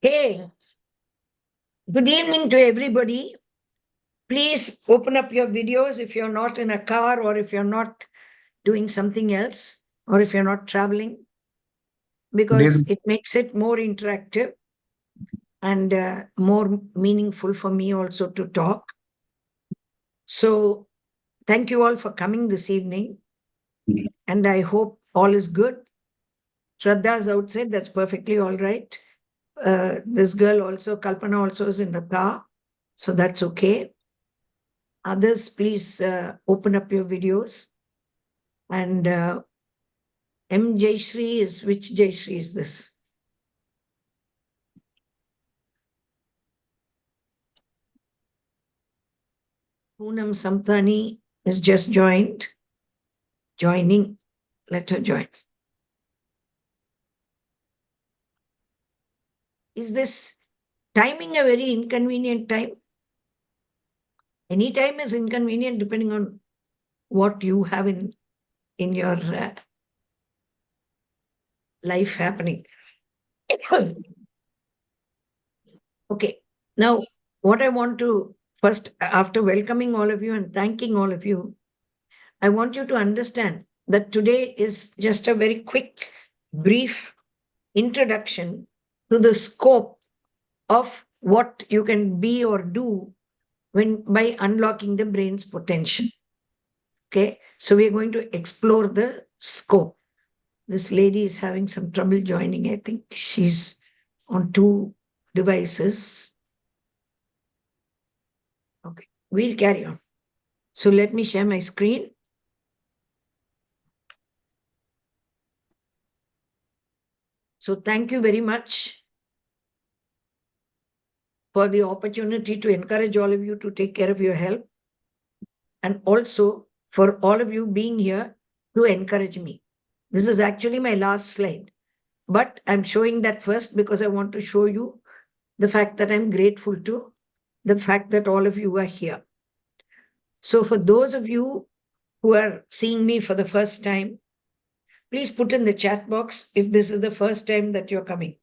Hey, good evening to everybody. Please open up your videos if you're not in a car or if you're not doing something else or if you're not traveling, because Good it makes it more interactive and more meaningful for me also to talk. So, thank you all for coming this evening, evening. and I hope all is good. Shraddha's outside, that's perfectly all right. This girl also, Kalpana, also is in the car, so that's okay. Others, please open up your videos. And M. Jayashree is, which Jayashree is this? Poonam Samtani is just joining. Let her join. Is this timing a very inconvenient time? Any time is inconvenient depending on what you have in your life happening. Okay. Now, what I want to first, after welcoming all of you and thanking all of you, I want you to understand that today is just a very quick, brief introduction to the scope of what you can be or do when by unlocking the brain's potential. Okay, so we're going to explore the scope. This lady is having some trouble joining. I think she's on two devices. Okay, we'll carry on. So let me share my screen. So thank you very much for the opportunity to encourage all of you to take care of your health, and also for all of you being here to encourage me. This is actually my last slide, but I'm showing that first because I want to show you the fact that I'm grateful to the fact that all of you are here. So, for those of you who are seeing me for the first time, please put in the chat box if this is the first time that you're coming,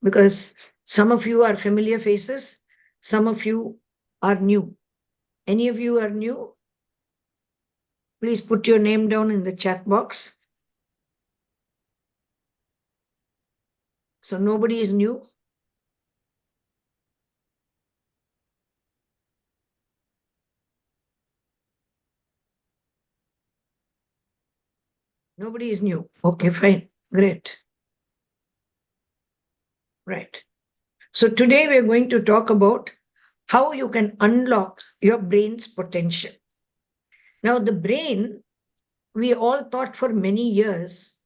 because some of you are familiar faces, some of you are new. Any of you are new? Please put your name down in the chat box. So nobody is new. Nobody is new. Okay, fine. Great. Right. So today we're going to talk about how you can unlock your brain's potential. Now, the brain, we all thought for many years,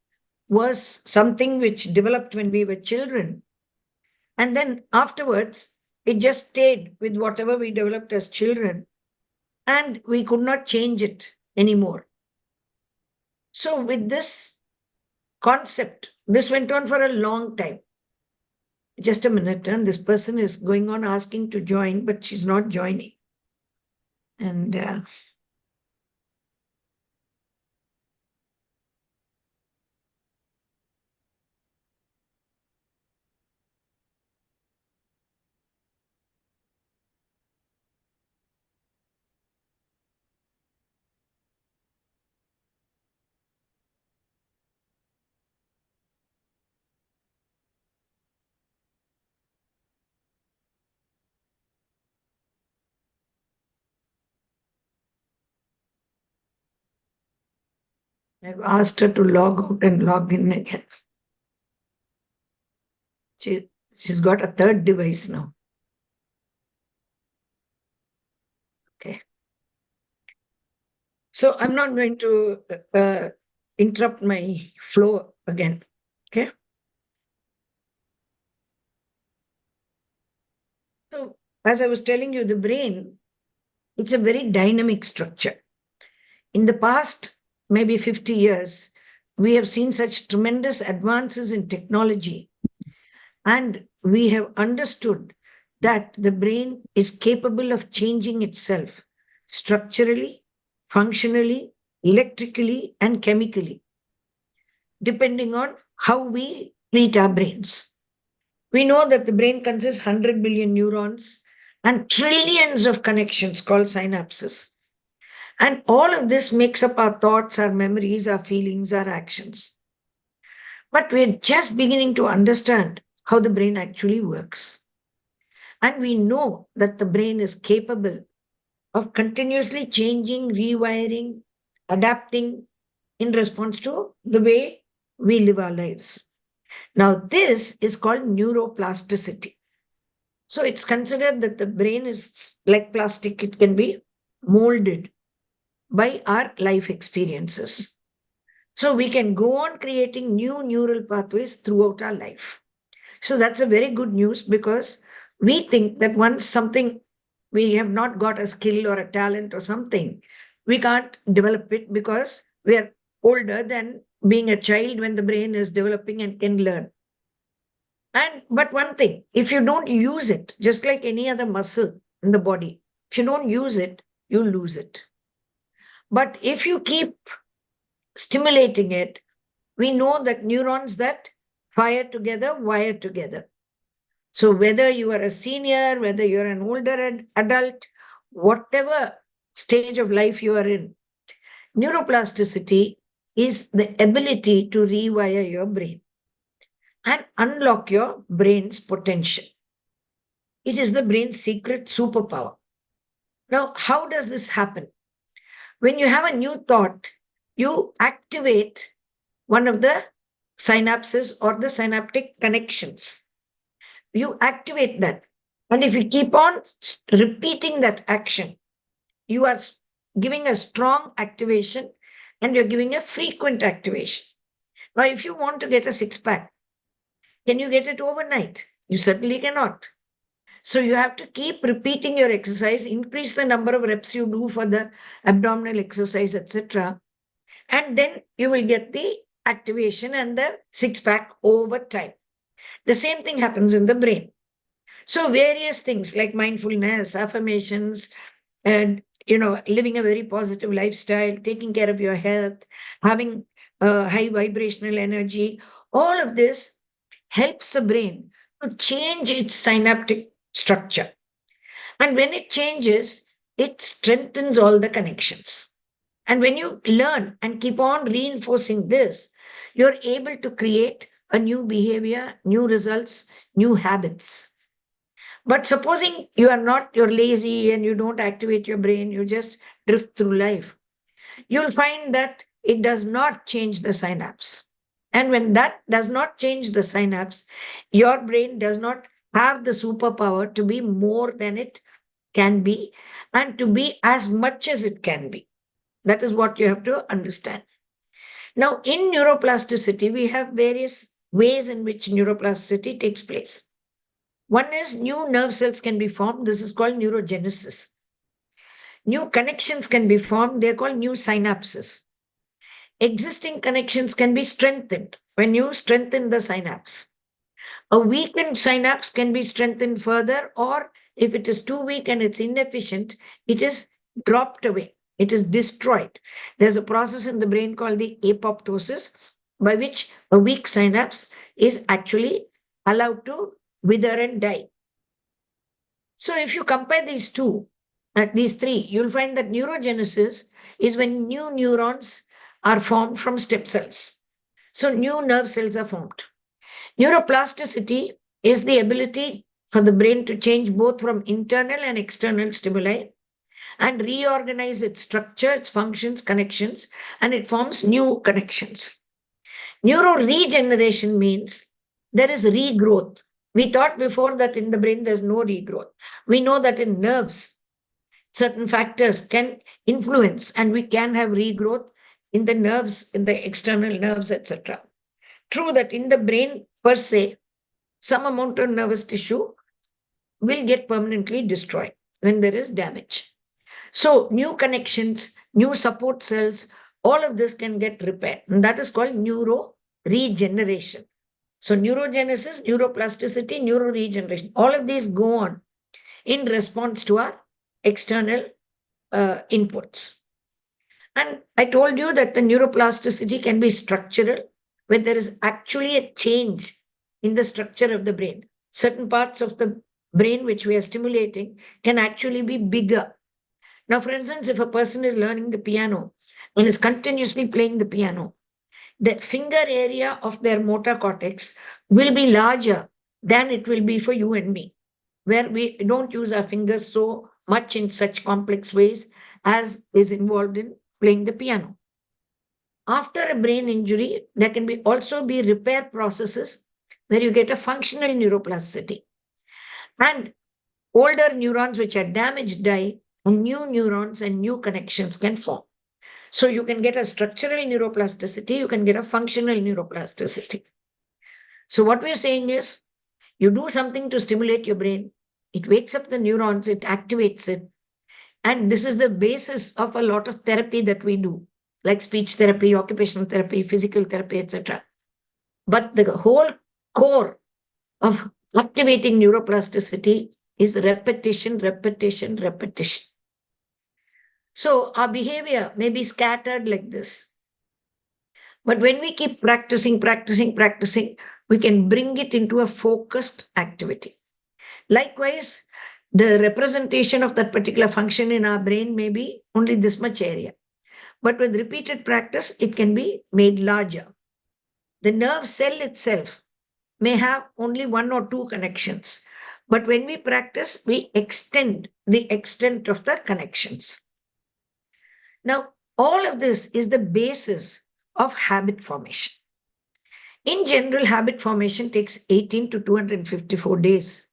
was something which developed when we were children. And then afterwards, it just stayed with whatever we developed as children, and we could not change it anymore. So, with this concept, this went on for a long time. Just a minute, and this person is going on asking to join, but she's not joining. And I've asked her to log out and log in again. She's got a third device now. Okay. So I'm not going to interrupt my flow again. Okay. So as I was telling you, the brain, it's a very dynamic structure. In the past, maybe 50 years, we have seen such tremendous advances in technology, and we have understood that the brain is capable of changing itself structurally, functionally, electrically, and chemically, depending on how we treat our brains. We know that the brain consists 100 billion neurons and trillions of connections called synapses. And all of this makes up our thoughts, our memories, our feelings, our actions. But we're just beginning to understand how the brain actually works. And we know that the brain is capable of continuously changing, rewiring, adapting in response to the way we live our lives. Now, this is called neuroplasticity. So it's considered that the brain is like plastic, it can be molded by our life experiences. So we can go on creating new neural pathways throughout our life. So that's a very good news because we think that once something we have not got a skill or a talent or something, we can't develop it because we are older than being a child when the brain is developing and can learn. And but one thing, if you don't use it, just like any other muscle in the body, if you don't use it, you lose it. But if you keep stimulating it, we know that neurons that fire together wire together. So whether you are a senior, whether you're an older adult, whatever stage of life you are in, neuroplasticity is the ability to rewire your brain and unlock your brain's potential. It is the brain's secret superpower. Now, how does this happen? When you have a new thought, you activate one of the synapses or the synaptic connections. You activate that. And if you keep on repeating that action, you are giving a strong activation and you're giving a frequent activation. Now, if you want to get a six pack, can you get it overnight? You certainly cannot. So you have to keep repeating your exercise, increase the number of reps you do for the abdominal exercise, etc. And then you will get the activation and the six pack over time. The same thing happens in the brain. So various things like mindfulness, affirmations, and living a very positive lifestyle, taking care of your health, having high vibrational energy, all of this helps the brain to change its synaptic structure. And when it changes, it strengthens all the connections. And when you learn and keep on reinforcing this, you're able to create a new behavior, new results, new habits. But supposing you're lazy and you don't activate your brain, you just drift through life, you'll find that it does not change the synapse. And when that does not change the synapse, your brain does not have the superpower to be more than it can be and to be as much as it can be. That is what you have to understand. Now, in neuroplasticity, we have various ways in which neuroplasticity takes place. One is new nerve cells can be formed. This is called neurogenesis. New connections can be formed. They're called new synapses. Existing connections can be strengthened when you strengthen the synapse. A weakened synapse can be strengthened further, or if it is too weak and it's inefficient, it is dropped away. It is destroyed. There's a process in the brain called the apoptosis, by which a weak synapse is actually allowed to wither and die. So if you compare these three, you'll find that neurogenesis is when new neurons are formed from stem cells. So new nerve cells are formed. Neuroplasticity is the ability for the brain to change both from internal and external stimuli and reorganize its structure, its functions, connections, and it forms new connections. Neuroregeneration means there is regrowth. We thought before that in the brain there's no regrowth. We know that in nerves, certain factors can influence and we can have regrowth in the nerves, in the external nerves, etc. True that in the brain per se, some amount of nervous tissue will get permanently destroyed when there is damage. So new connections, new support cells, all of this can get repaired. And that is called neuroregeneration. So neurogenesis, neuroplasticity, neuroregeneration, all of these go on in response to our external inputs. And I told you that the neuroplasticity can be structural, where there is actually a change in the structure of the brain. certain parts of the brain which we are stimulating can actually be bigger. Now, for instance, if a person is learning the piano and is continuously playing the piano, the finger area of their motor cortex will be larger than it will be for you and me, where we don't use our fingers so much in such complex ways as is involved in playing the piano. After a brain injury, there can be also be repair processes where you get a functional neuroplasticity. And older neurons which are damaged die, and new neurons and new connections can form. So you can get a structural neuroplasticity, you can get a functional neuroplasticity. So what we're saying is, you do something to stimulate your brain, it wakes up the neurons, it activates it. And this is the basis of a lot of therapy that we do, like speech therapy, occupational therapy, physical therapy, etc. But the whole core of activating neuroplasticity is repetition, repetition, repetition. So our behavior may be scattered like this. But when we keep practicing, practicing, practicing, we can bring it into a focused activity. Likewise, the representation of that particular function in our brain may be only this much area. But with repeated practice, it can be made larger. The nerve cell itself may have only one or two connections. But when we practice, we extend the extent of the connections. Now, all of this is the basis of habit formation. In general, habit formation takes 18 to 254 days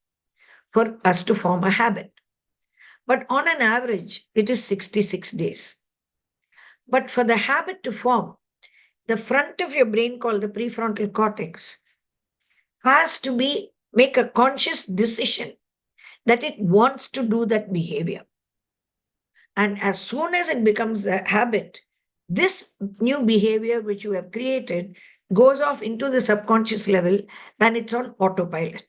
for us to form a habit. But on an average, it is 66 days. But for the habit to form, the front of your brain called the prefrontal cortex has to make a conscious decision that it wants to do that behavior. And as soon as it becomes a habit, this new behavior which you have created goes off into the subconscious level and it's on autopilot.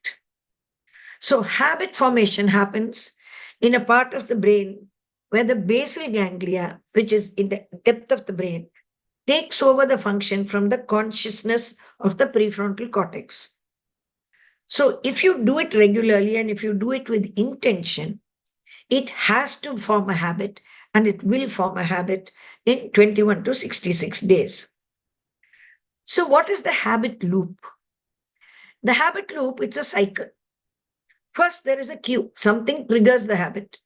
So habit formation happens in a part of the brain where the basal ganglia, which is in the depth of the brain, takes over the function from the consciousness of the prefrontal cortex. So if you do it regularly and if you do it with intention, it has to form a habit, and it will form a habit in 21 to 66 days. So what is the habit loop? The habit loop, it's a cycle. First, there is a cue. Something triggers the habit.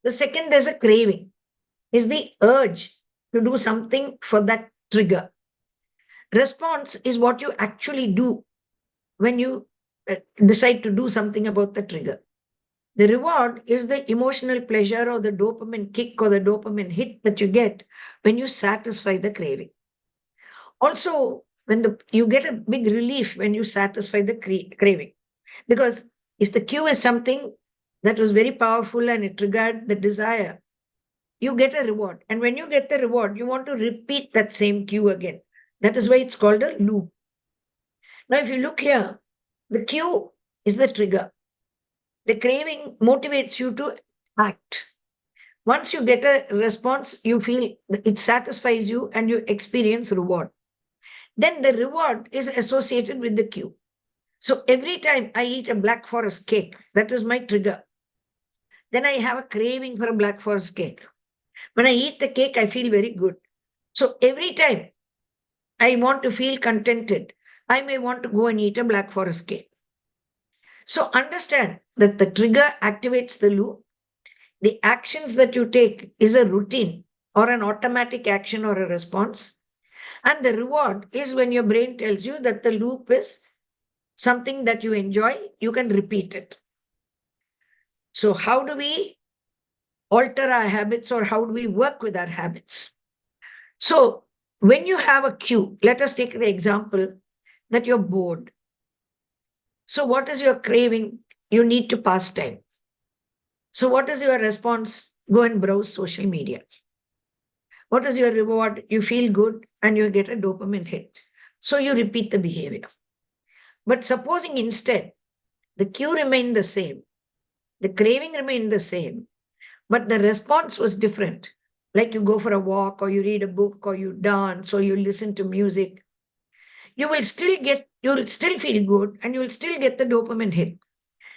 The second, there's a craving. Is the urge to do something for that trigger. Response is what you actually do when you decide to do something about the trigger. The reward is the emotional pleasure or the dopamine kick or the dopamine hit that you get when you satisfy the craving. Also, you get a big relief when you satisfy the craving. Because if the cue is something that was very powerful and it triggered the desire, you get a reward. And when you get the reward, you want to repeat that same cue again. That is why it's called a loop. Now, if you look here, the cue is the trigger. The craving motivates you to act. Once you get a response, you feel it satisfies you and you experience reward. Then the reward is associated with the cue. So every time I eat a Black Forest cake, that is my trigger. Then I have a craving for a Black Forest cake. When I eat the cake, I feel very good. So every time I want to feel contented, I may want to go and eat a Black Forest cake. So understand that the trigger activates the loop. The actions that you take is a routine or an automatic action or a response. And the reward is when your brain tells you that the loop is something that you enjoy, you can repeat it. So how do we alter our habits or how do we work with our habits? So when you have a cue, let us take the example that you're bored. So what is your craving? You need to pass time. So what is your response? Go and browse social media. What is your reward? You feel good and you get a dopamine hit. So you repeat the behavior. But supposing instead the cue remained the same, the craving remained the same, but the response was different. Like you go for a walk or you read a book or you dance or you listen to music. you will still feel good and you will still get the dopamine hit.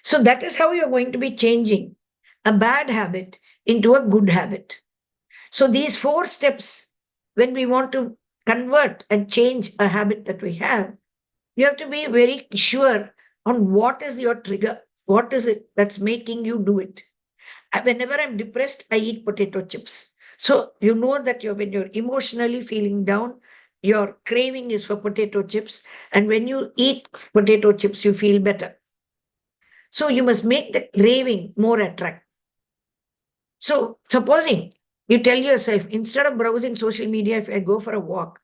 So that is how you're going to be changing a bad habit into a good habit. So these 4 steps, when we want to convert and change a habit that we have, you have to be very sure on what is your trigger. What is it that's making you do it? Whenever I'm depressed, I eat potato chips. So you know that when you're emotionally feeling down, your craving is for potato chips. And when you eat potato chips, you feel better. So you must make the craving more attractive. So supposing you tell yourself, instead of browsing social media, if I go for a walk,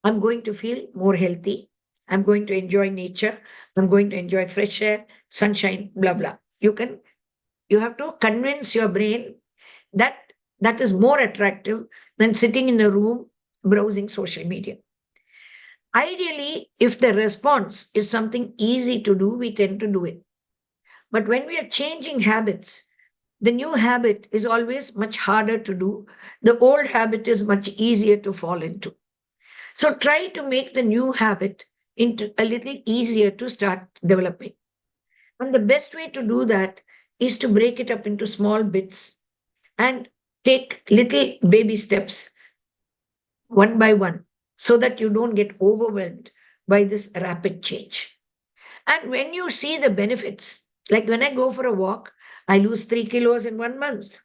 I'm going to feel more healthy. I'm going to enjoy nature. I'm going to enjoy fresh air, sunshine, blah, blah. You have to convince your brain that that is more attractive than sitting in a room browsing social media. Ideally, if the response is something easy to do, we tend to do it. But when we are changing habits, the new habit is always much harder to do. The old habit is much easier to fall into. So try to make the new habit into a little easier to start developing. And the best way to do that is to break it up into small bits and take little baby steps one by one so that you don't get overwhelmed by this rapid change. And when you see the benefits, like when I go for a walk, I lose 3 kilos in 1 month.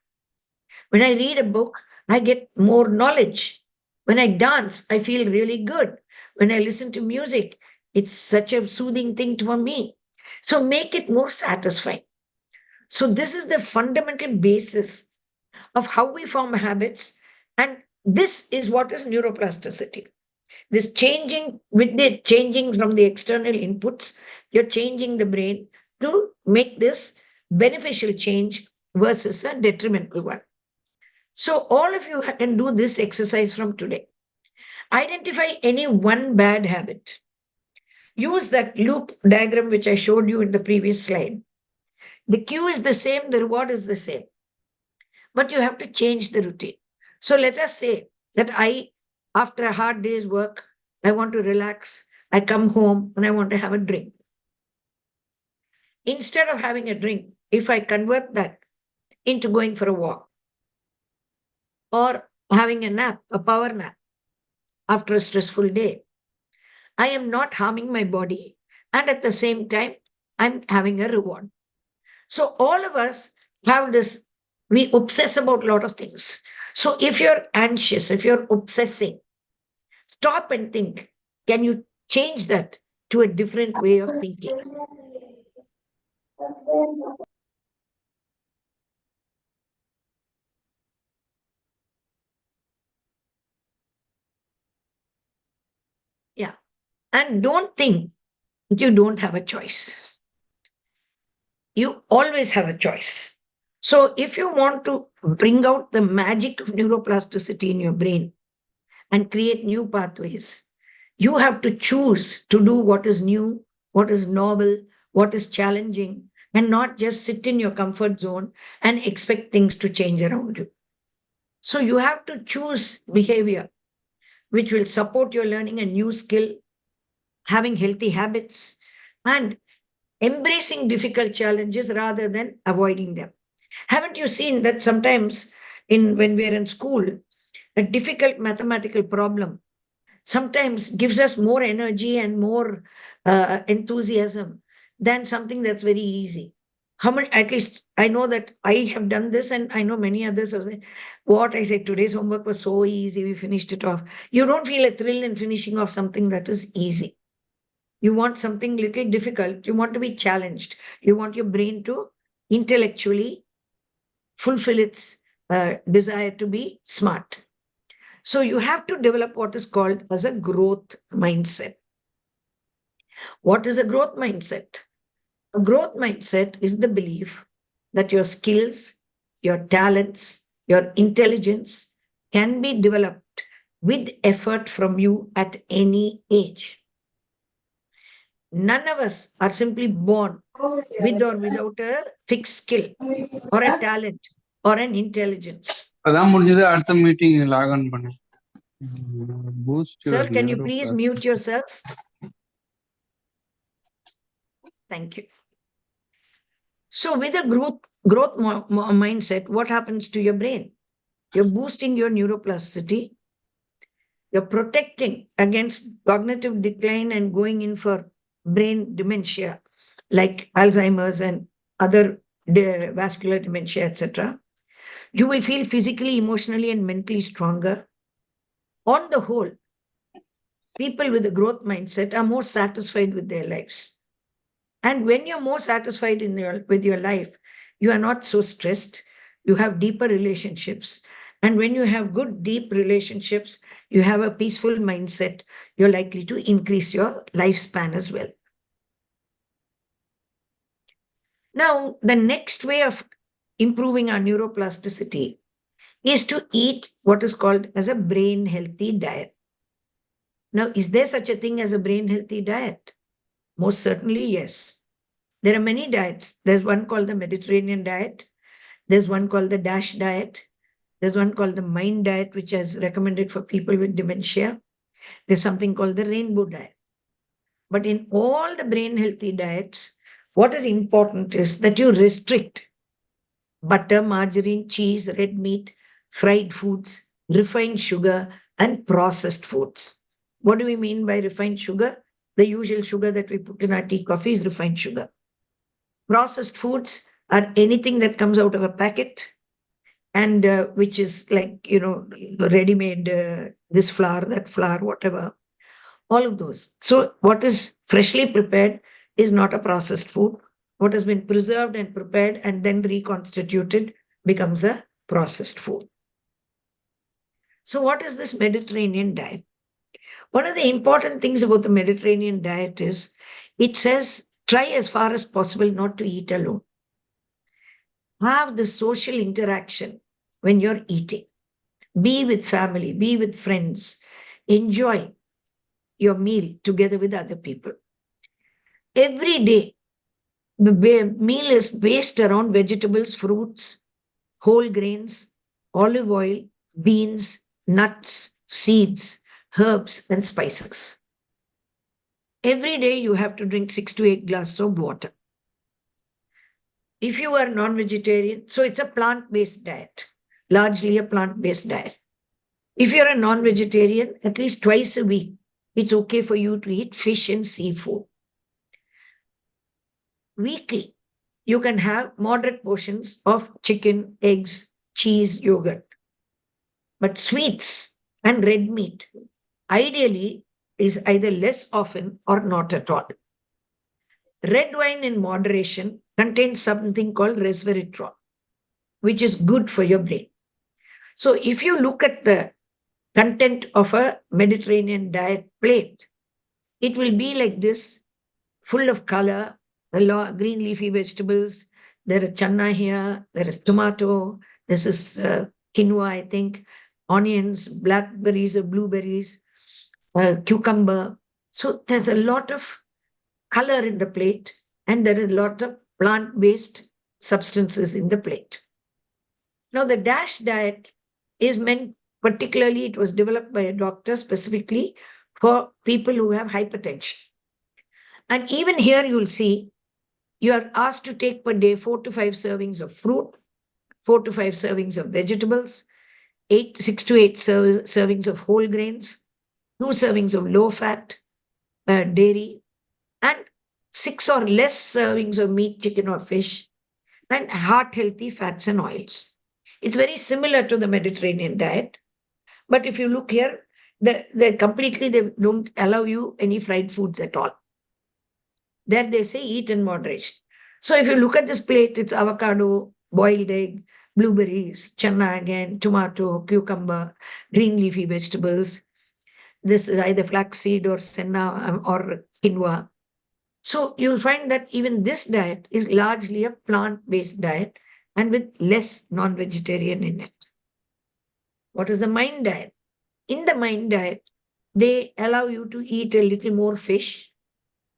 When I read a book, I get more knowledge. When I dance, I feel really good. When I listen to music, it's such a soothing thing for me. So make it more satisfying. So this is the fundamental basis of how we form habits. And this is what is neuroplasticity. This changing, with the changing from the external inputs, you're changing the brain to make this beneficial change versus a detrimental one. So all of you can do this exercise from today. Identify any one bad habit. Use that loop diagram which I showed you in the previous slide. The cue is the same, the reward is the same, but you have to change the routine. So let us say that after a hard day's work, I want to relax. I come home and I want to have a drink. Instead of having a drink, if I convert that into going for a walk or having a nap, a power nap after a stressful day, I am not harming my body. And at the same time, I'm having a reward. So all of us have this, we obsess about a lot of things. So if you're anxious, if you're obsessing, stop and think, can you change that to a different way of thinking? Yeah. And don't think you don't have a choice. You always have a choice. So if you want to bring out the magic of neuroplasticity in your brain and create new pathways, you have to choose to do what is new, what is novel, what is challenging, and not just sit in your comfort zone and expect things to change around you. So you have to choose behavior which will support your learning a new skill, having healthy habits, and embracing difficult challenges rather than avoiding them. Haven't you seen that sometimes when we are in school, a difficult mathematical problem sometimes gives us more energy and more enthusiasm than something that's very easy? How many, at least I know that I have done this, and I know many others have said, what I said, today's homework was so easy, we finished it off. You don't feel a thrill in finishing off something that is easy. You want something little difficult. You want to be challenged. You want your brain to intellectually fulfill its desire to be smart. So you have to develop what is called as a growth mindset. What is a growth mindset? A growth mindset is the belief that your skills, your talents, your intelligence can be developed with effort from you at any age. None of us are simply born with or without a fixed skill or a talent or an intelligence. அதான் முடிஞ்சது. அடுத்த meeting lock on பண்ணு. Boost Sir, your can you please mute yourself? Thank you. So with a growth mindset, what happens to your brain? You're boosting your neuroplasticity. You're protecting against cognitive decline and going in for brain dementia, like Alzheimer's and other vascular dementia, etc. You will feel physically, emotionally, and mentally stronger. On the whole, people with a growth mindset are more satisfied with their lives. And when you're more satisfied with your life, you are not so stressed. You have deeper relationships. And when you have good, deep relationships, you have a peaceful mindset, you're likely to increase your lifespan as well. Now, the next way of improving our neuroplasticity is to eat what is called as a brain healthy diet. Now, is there such a thing as a brain healthy diet? Most certainly, yes. There are many diets. There's one called the Mediterranean diet. There's one called the DASH diet. There's one called the MIND diet, which is recommended for people with dementia. There's something called the rainbow diet. But in all the brain healthy diets, what is important is that you restrict butter, margarine, cheese, red meat, fried foods, refined sugar, and processed foods. What do we mean by refined sugar? The usual sugar that we put in our tea, coffee is refined sugar. Processed foods are anything that comes out of a packet and which is like, ready-made, this flour, that flour, whatever, all of those. So what is freshly prepared is not a processed food. What has been preserved and prepared and then reconstituted becomes a processed food. So what is this Mediterranean diet? One of the important things about the Mediterranean diet is it says, try as far as possible not to eat alone. Have the social interaction when you're eating. Be with family, be with friends. Enjoy your meal together with other people. Every day, the meal is based around vegetables, fruits, whole grains, olive oil, beans, nuts, seeds, herbs, and spices. Every day you have to drink 6 to 8 glasses of water. If you are non-vegetarian, so it's a plant-based diet, largely a plant-based diet. If you're a non-vegetarian, at least twice a week, it's okay for you to eat fish and seafood. Weekly, you can have moderate portions of chicken, eggs, cheese, yogurt. But sweets and red meat, ideally, is either less often or not at all. Red wine in moderation contains something called resveratrol, which is good for your brain. So if you look at the content of a Mediterranean diet plate, it will be like this, full of color, green leafy vegetables. There is chana here, there is tomato, this is quinoa, I think, onions, blackberries or blueberries, cucumber. So there's a lot of color in the plate, and there is a lot of plant-based substances in the plate. Now, the DASH diet is meant, particularly, it was developed by a doctor specifically for people who have hypertension. And even here, you'll see you are asked to take per day 4 to 5 servings of fruit, 4 to 5 servings of vegetables, 6 to 8 servings of whole grains, 2 servings of low-fat dairy, and 6 or less servings of meat, chicken, or fish, and heart-healthy fats and oils. It's very similar to the Mediterranean diet. But if you look here, they don't allow you any fried foods at all. There they say eat in moderation. So if you look at this plate, it's avocado, boiled egg, blueberries, chana again, tomato, cucumber, green leafy vegetables. This is either flaxseed or senna or quinoa. So you'll find that even this diet is largely a plant-based diet and with less non-vegetarian in it. What is the MIND diet? In the MIND diet, they allow you to eat a little more fish.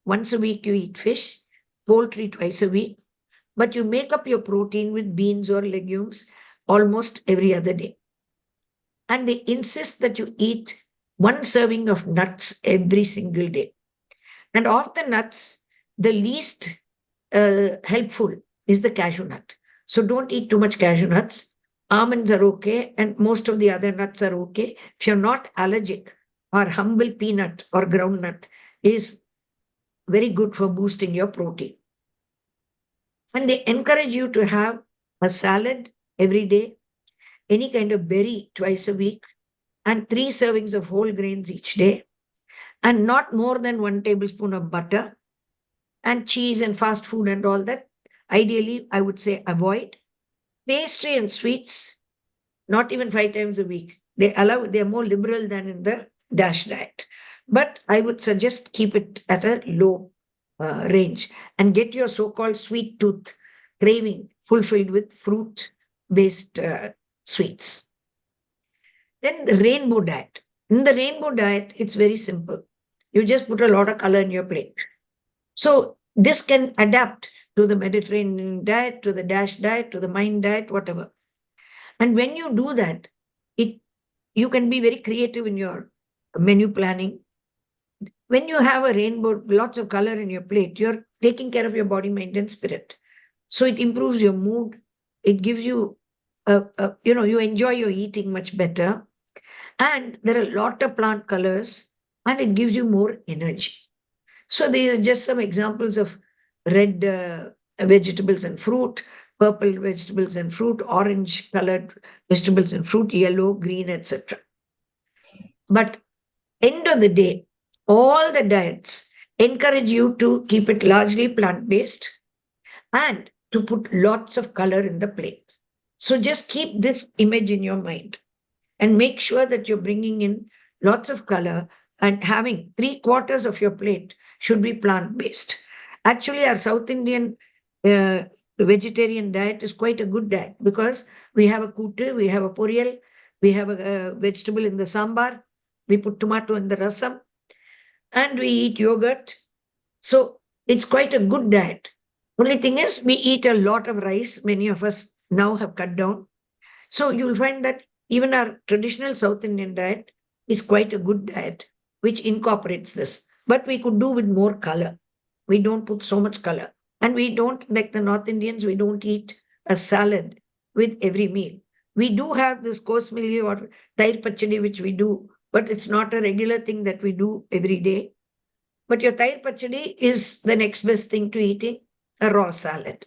Once a week you eat fish, poultry twice a week, but you make up your protein with beans or legumes almost every other day. And they insist that you eat 1 serving of nuts every single day. And of the nuts, the least helpful is the cashew nut. So don't eat too much cashew nuts. Almonds are okay, and most of the other nuts are okay. If you're not allergic, or humble peanut or groundnut is very good for boosting your protein. And they encourage you to have a salad every day, any kind of berry twice a week, and 3 servings of whole grains each day, and not more than 1 tablespoon of butter, and cheese and fast food and all that. Ideally, I would say avoid. Pastry and sweets, not even 5 times a week. They're more liberal than in the DASH diet. But I would suggest keep it at a low range and get your so-called sweet tooth craving fulfilled with fruit-based sweets. Then the rainbow diet. In the rainbow diet, it's very simple. You just put a lot of color in your plate. So this can adapt to the Mediterranean diet, to the DASH diet, to the MIND diet, whatever. And when you do that, you can be very creative in your menu planning. When you have a rainbow, lots of color in your plate, you're taking care of your body, mind, and spirit. So it improves your mood. It gives you, you enjoy your eating much better. And there are a lot of plant colors, and it gives you more energy. So these are just some examples of red vegetables and fruit, purple vegetables and fruit, orange colored vegetables and fruit, yellow, green, etc. But end of the day, all the diets encourage you to keep it largely plant-based and to put lots of color in the plate. So just keep this image in your mind and make sure that you're bringing in lots of color and having 3/4 of your plate should be plant-based. Actually, our South Indian vegetarian diet is quite a good diet because we have a kuttu, we have a poriyal, we have a vegetable in the sambar, we put tomato in the rasam, and we eat yogurt. So it's quite a good diet. Only thing is, we eat a lot of rice. Many of us now have cut down. So you'll find that even our traditional South Indian diet is quite a good diet, which incorporates this. But we could do with more color. We don't put so much color. And we don't, like the North Indians, we don't eat a salad with every meal. We do have this course meal or tair pachadi, which we do, but it's not a regular thing that we do every day. But your tair pachadi is the next best thing to eating a raw salad.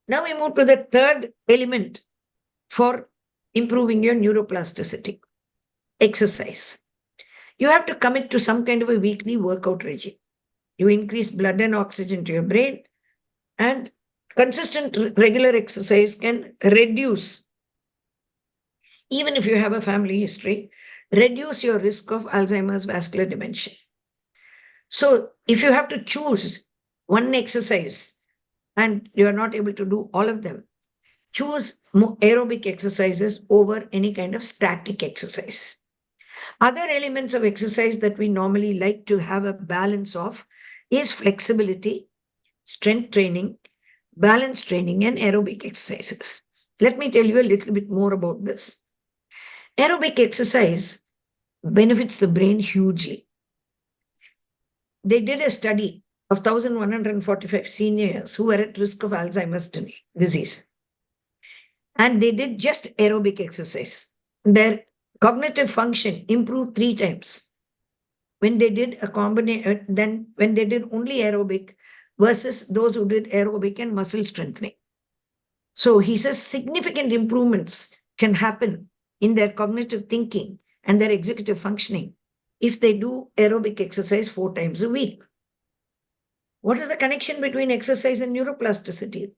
Now we move to the third element for improving your neuroplasticity, exercise. You have to commit to some kind of a weekly workout regime. You increase blood and oxygen to your brain, and consistent regular exercise can reduce, even if you have a family history, reduce your risk of Alzheimer's vascular dementia. So if you have to choose one exercise and you are not able to do all of them, choose aerobic exercises over any kind of static exercise. Other elements of exercise that we normally like to have a balance of is flexibility, strength training, balance training, and aerobic exercises. Let me tell you a little bit more about this. Aerobic exercise benefits the brain hugely. They did a study of 1,145 seniors who were at risk of Alzheimer's disease. And they did just aerobic exercise. Their cognitive function improved 3 times when they did a combination, then when they did only aerobic versus those who did aerobic and muscle strengthening. So he says significant improvements can happen in their cognitive thinking and their executive functioning if they do aerobic exercise 4 times a week. What is the connection between exercise and neuroplasticity?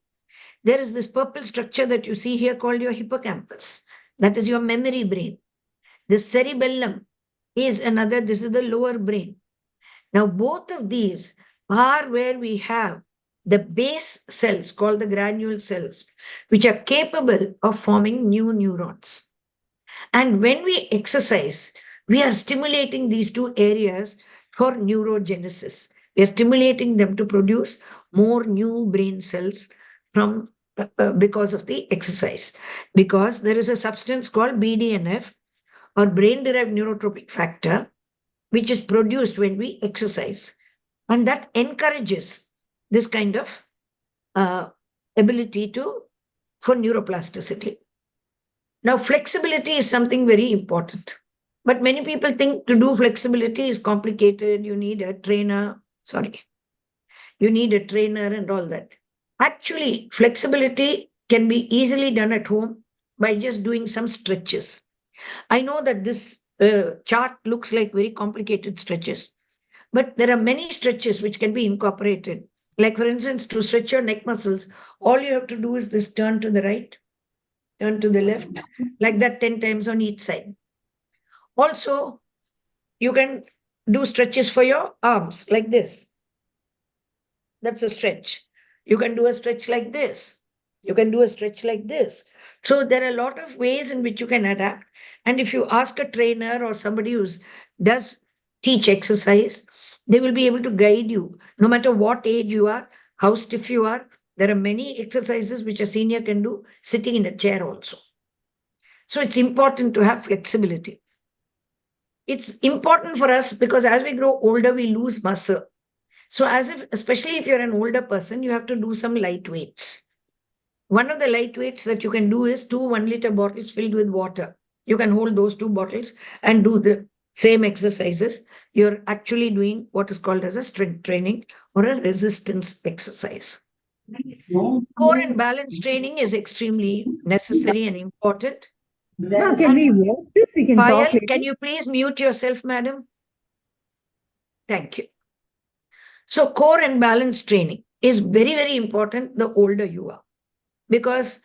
There is this purple structure that you see here called your hippocampus. That is your memory brain. The cerebellum is another, this is the lower brain. Now, both of these are where we have the base cells called the granule cells, which are capable of forming new neurons. And when we exercise, we are stimulating these 2 areas for neurogenesis. We are stimulating them to produce more new brain cells from because of the exercise. Because there is a substance called BDNF, or brain-derived neurotropic factor, which is produced when we exercise. And that encourages this kind of ability for neuroplasticity. Now, flexibility is something very important. But many people think to do flexibility is complicated. You need a trainer. You need a trainer and all that. Actually, flexibility can be easily done at home by just doing some stretches. I know that this chart looks like very complicated stretches, but there are many stretches which can be incorporated. Like, for instance, to stretch your neck muscles, all you have to do is this: turn to the right, turn to the left, like that 10 times on each side. Also, you can do stretches for your arms, like this. That's a stretch. You can do a stretch like this. You can do a stretch like this. So there are a lot of ways in which you can adapt. And if you ask a trainer or somebody who does teach exercise, they will be able to guide you no matter what age you are, how stiff you are. There are many exercises which a senior can do sitting in a chair also. So it's important to have flexibility. It's important for us because as we grow older, we lose muscle. So especially if you're an older person, you have to do some light weights. One of the light weights that you can do is 2 1-liter bottles filled with water. You can hold those 2 bottles and do the same exercises. You're actually doing what is called as a strength training or a resistance exercise. Core and balance training is extremely necessary and important. Can we watch this? We can talk Payal, later. can you please mute yourself, madam? Thank you. So core and balance training is very, very important the older you are, because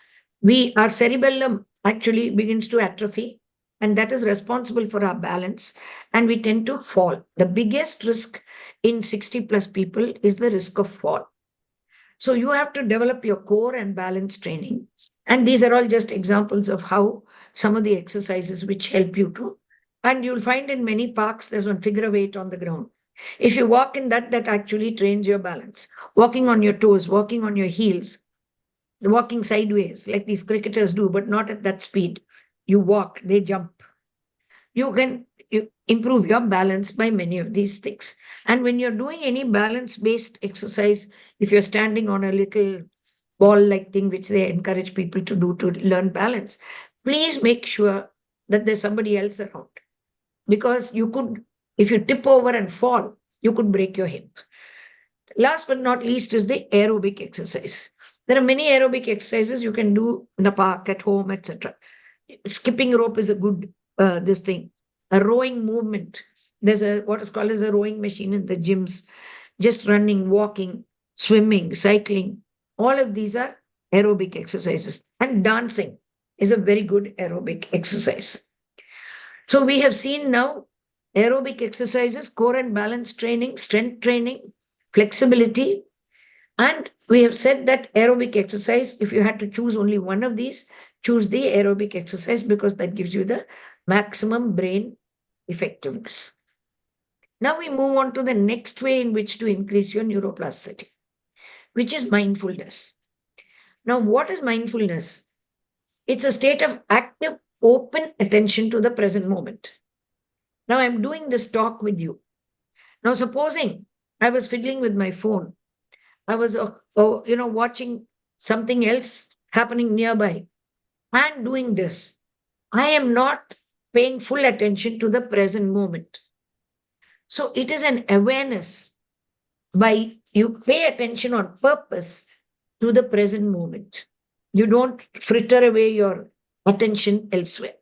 our cerebellum actually begins to atrophy, and that is responsible for our balance, and we tend to fall. The biggest risk in 60 plus people is the risk of fall. So you have to develop your core and balance training. And these are all just examples of how some of the exercises which help you to. And you'll find in many parks, there's one figure weight on the ground. If you walk in that actually trains your balance. Walking on your toes, walking on your heels, walking sideways, like these cricketers do, but not at that speed. You walk, they jump. You can improve your balance by many of these things. And when you're doing any balance based exercise, if you're standing on a little ball like thing, which they encourage people to do to learn balance, please make sure that there's somebody else around. Because if you tip over and fall, you could break your hip. Last but not least is the aerobic exercise. There are many aerobic exercises you can do in a park, at home, etc. Skipping rope is a good this thing. A rowing movement. There's what is called as a rowing machine in the gyms. Just running, walking, swimming, cycling. All of these are aerobic exercises. And dancing is a very good aerobic exercise. So we have seen now aerobic exercises, core and balance training, strength training, flexibility. And we have said that aerobic exercise, if you had to choose only one of these, choose the aerobic exercise because that gives you the maximum brain effectiveness. Now we move on to the next way in which to increase your neuroplasticity, which is mindfulness. Now, what is mindfulness? It's a state of active, open attention to the present moment. Now I'm doing this talk with you. Now, supposing I was fiddling with my phone, I was, watching something else happening nearby and doing this. I am not paying full attention to the present moment. So it is an awareness by you pay attention on purpose to the present moment. You don't fritter away your attention elsewhere.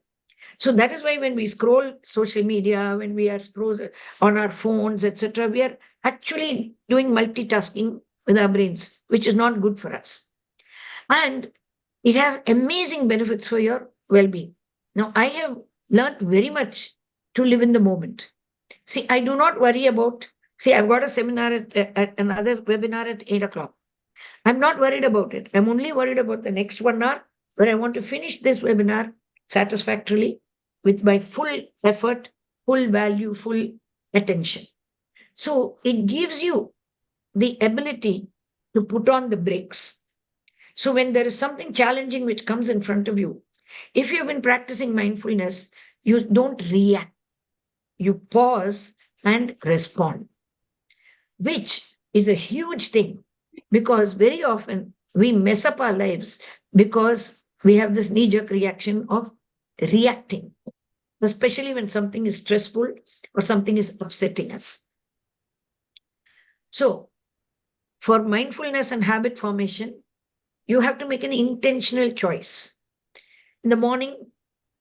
So that is why when we scroll social media, when we are scrolling on our phones, etc., we are actually doing multitasking with our brains, which is not good for us. And it has amazing benefits for your well-being. Now, I have learned very much to live in the moment. See, I do not worry about, I've got a seminar at another webinar at 8 o'clock. I'm not worried about it. I'm only worried about the next 1 hour where I want to finish this webinar satisfactorily with my full effort, full value, full attention. So it gives you the ability to put on the brakes. So when there is something challenging which comes in front of you, if you've been practicing mindfulness, you don't react. You pause and respond, which is a huge thing. Because very often we mess up our lives because we have this knee-jerk reaction of reacting, especially when something is stressful or something is upsetting us. So, for mindfulness and habit formation, you have to make an intentional choice. In the morning,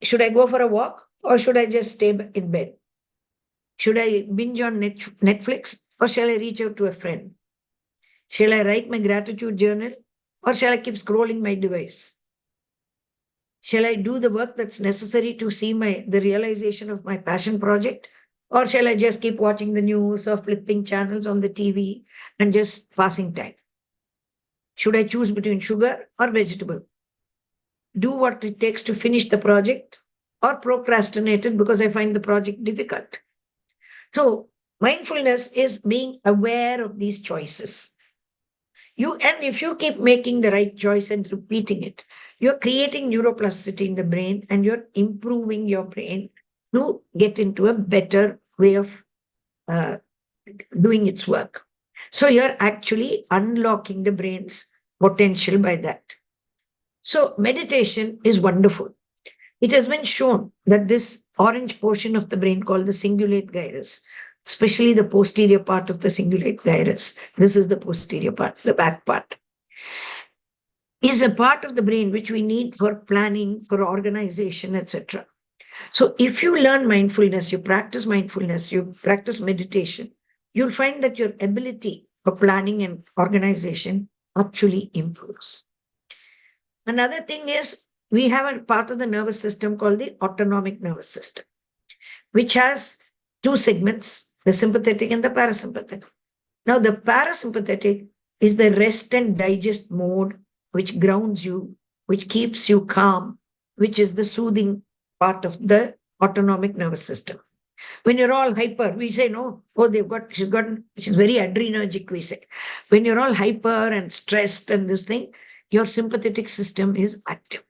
should I go for a walk or should I just stay in bed? Should I binge on Netflix or shall I reach out to a friend? Shall I write my gratitude journal or shall I keep scrolling my device? Shall I do the work that's necessary to see the realization of my passion project? Or shall I just keep watching the news or flipping channels on the TV and just passing time? Should I choose between sugar or vegetable? Do what it takes to finish the project or procrastinate it because I find the project difficult? So, mindfulness is being aware of these choices. And if you keep making the right choice and repeating it, you're creating neuroplasticity in the brain and you're improving your brain to get into a better way of uh, doing its work. So you're actually unlocking the brain's potential by that. So meditation is wonderful. It has been shown that this orange portion of the brain called the cingulate gyrus, especially the posterior part of the cingulate gyrus, this is the posterior part, the back part, is a part of the brain which we need for planning, for organization, etc. So if you learn mindfulness, you practice meditation, you'll find that your ability for planning and organization actually improves. Another thing is we have a part of the nervous system called the autonomic nervous system, which has two segments, the sympathetic and the parasympathetic. Now, the parasympathetic is the rest and digest mode, which grounds you, which keeps you calm, which is the soothing part of the autonomic nervous system. When you're all hyper, we say, no, oh, she's very adrenergic, we say. When you're all hyper and stressed and this thing, your sympathetic system is active.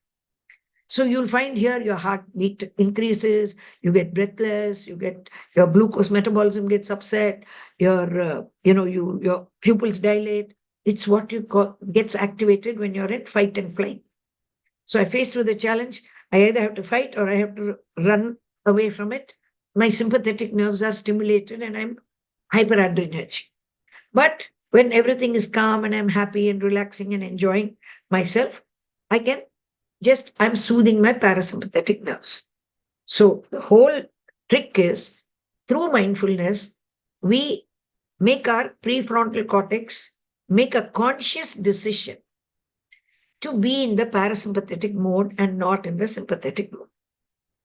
So you'll find here your heartbeat increases, you get breathless, your glucose metabolism gets upset, your pupils dilate. It's what gets activated when you're in fight and flight. So I faced with the challenge. I either have to fight or I have to run away from it. My sympathetic nerves are stimulated and I'm hyperadrenergic. But when everything is calm and I'm happy and relaxing and enjoying myself, I'm soothing my parasympathetic nerves. So the whole trick is through mindfulness, we make our prefrontal cortex make a conscious decision to be in the parasympathetic mode and not in the sympathetic mode.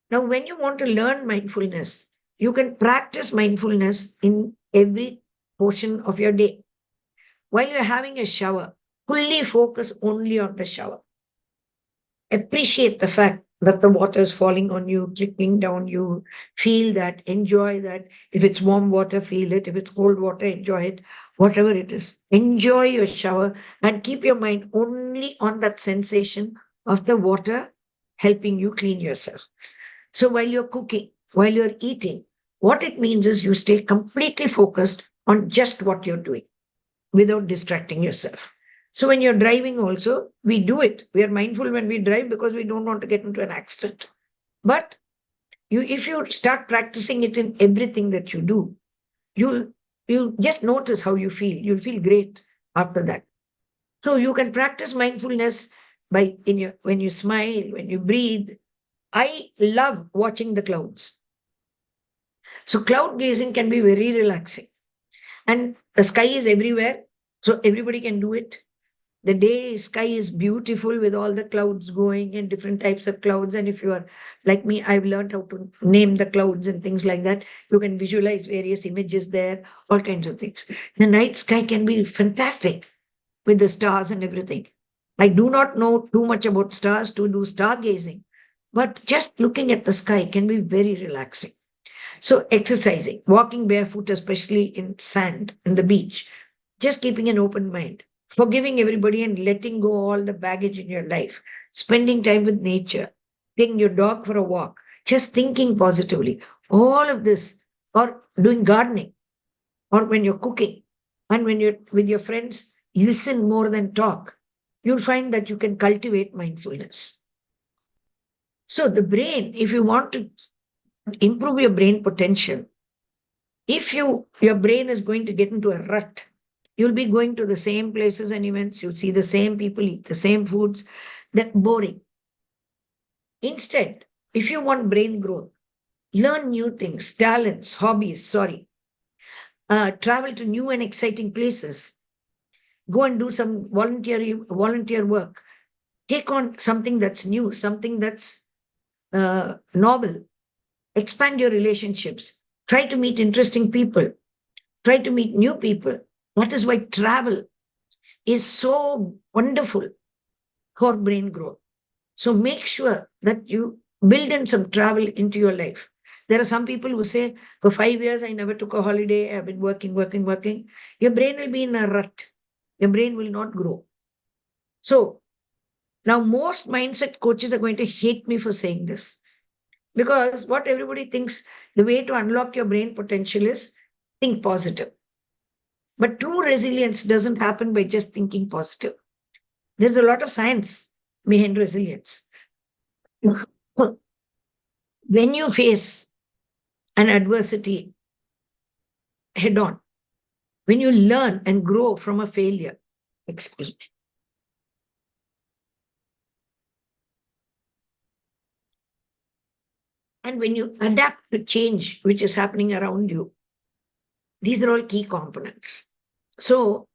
Now, when you want to learn mindfulness, you can practice mindfulness in every portion of your day. While you're having a shower, fully focus only on the shower. Appreciate the fact that the water is falling on you, trickling down you. Feel that, enjoy that. If it's warm water, feel it. If it's cold water, enjoy it. Whatever it is, enjoy your shower and keep your mind only on that sensation of the water helping you clean yourself. So while you're cooking, while you're eating, what it means is you stay completely focused on just what you're doing without distracting yourself. So when you're driving also, we do it. We are mindful when we drive because we don't want to get into an accident. But if you start practicing it in everything that you do, you'll just notice how you feel. You'll feel great after that. So you can practice mindfulness when you smile, when you breathe. I love watching the clouds. So cloud gazing can be very relaxing. And the sky is everywhere, so everybody can do it. The sky is beautiful with all the clouds going and different types of clouds. And if you are like me, I've learned how to name the clouds and things like that. You can visualize various images there, all kinds of things. The night sky can be fantastic with the stars and everything. I do not know too much about stars to do stargazing, but just looking at the sky can be very relaxing. So exercising, walking barefoot, especially in sand, in the beach, just keeping an open mind, forgiving everybody and letting go all the baggage in your life, spending time with nature, taking your dog for a walk, just thinking positively. All of this, or doing gardening, or when you're cooking, and when you're with your friends, listen more than talk, you'll find that you can cultivate mindfulness. So the brain, if you want to improve your brain potential, if your brain is going to get into a rut, you'll be going to the same places and events, you'll see the same people, eat the same foods, that's boring. Instead, if you want brain growth, learn new things, talents, hobbies, travel to new and exciting places, go and do some volunteer work, take on something that's new, something that's novel, expand your relationships, try to meet interesting people, try to meet new people. That is why travel is so wonderful for brain growth. So make sure that you build in some travel into your life. There are some people who say, for 5 years, I never took a holiday. I've been working, working, working. Your brain will be in a rut. Your brain will not grow. So now most mindset coaches are going to hate me for saying this, because what everybody thinks, the way to unlock your brain potential is think positive. But true resilience doesn't happen by just thinking positive. There's a lot of science behind resilience. When you face an adversity head on, when you learn and grow from a failure, excuse me, and when you adapt to change which is happening around you, these are all key components. So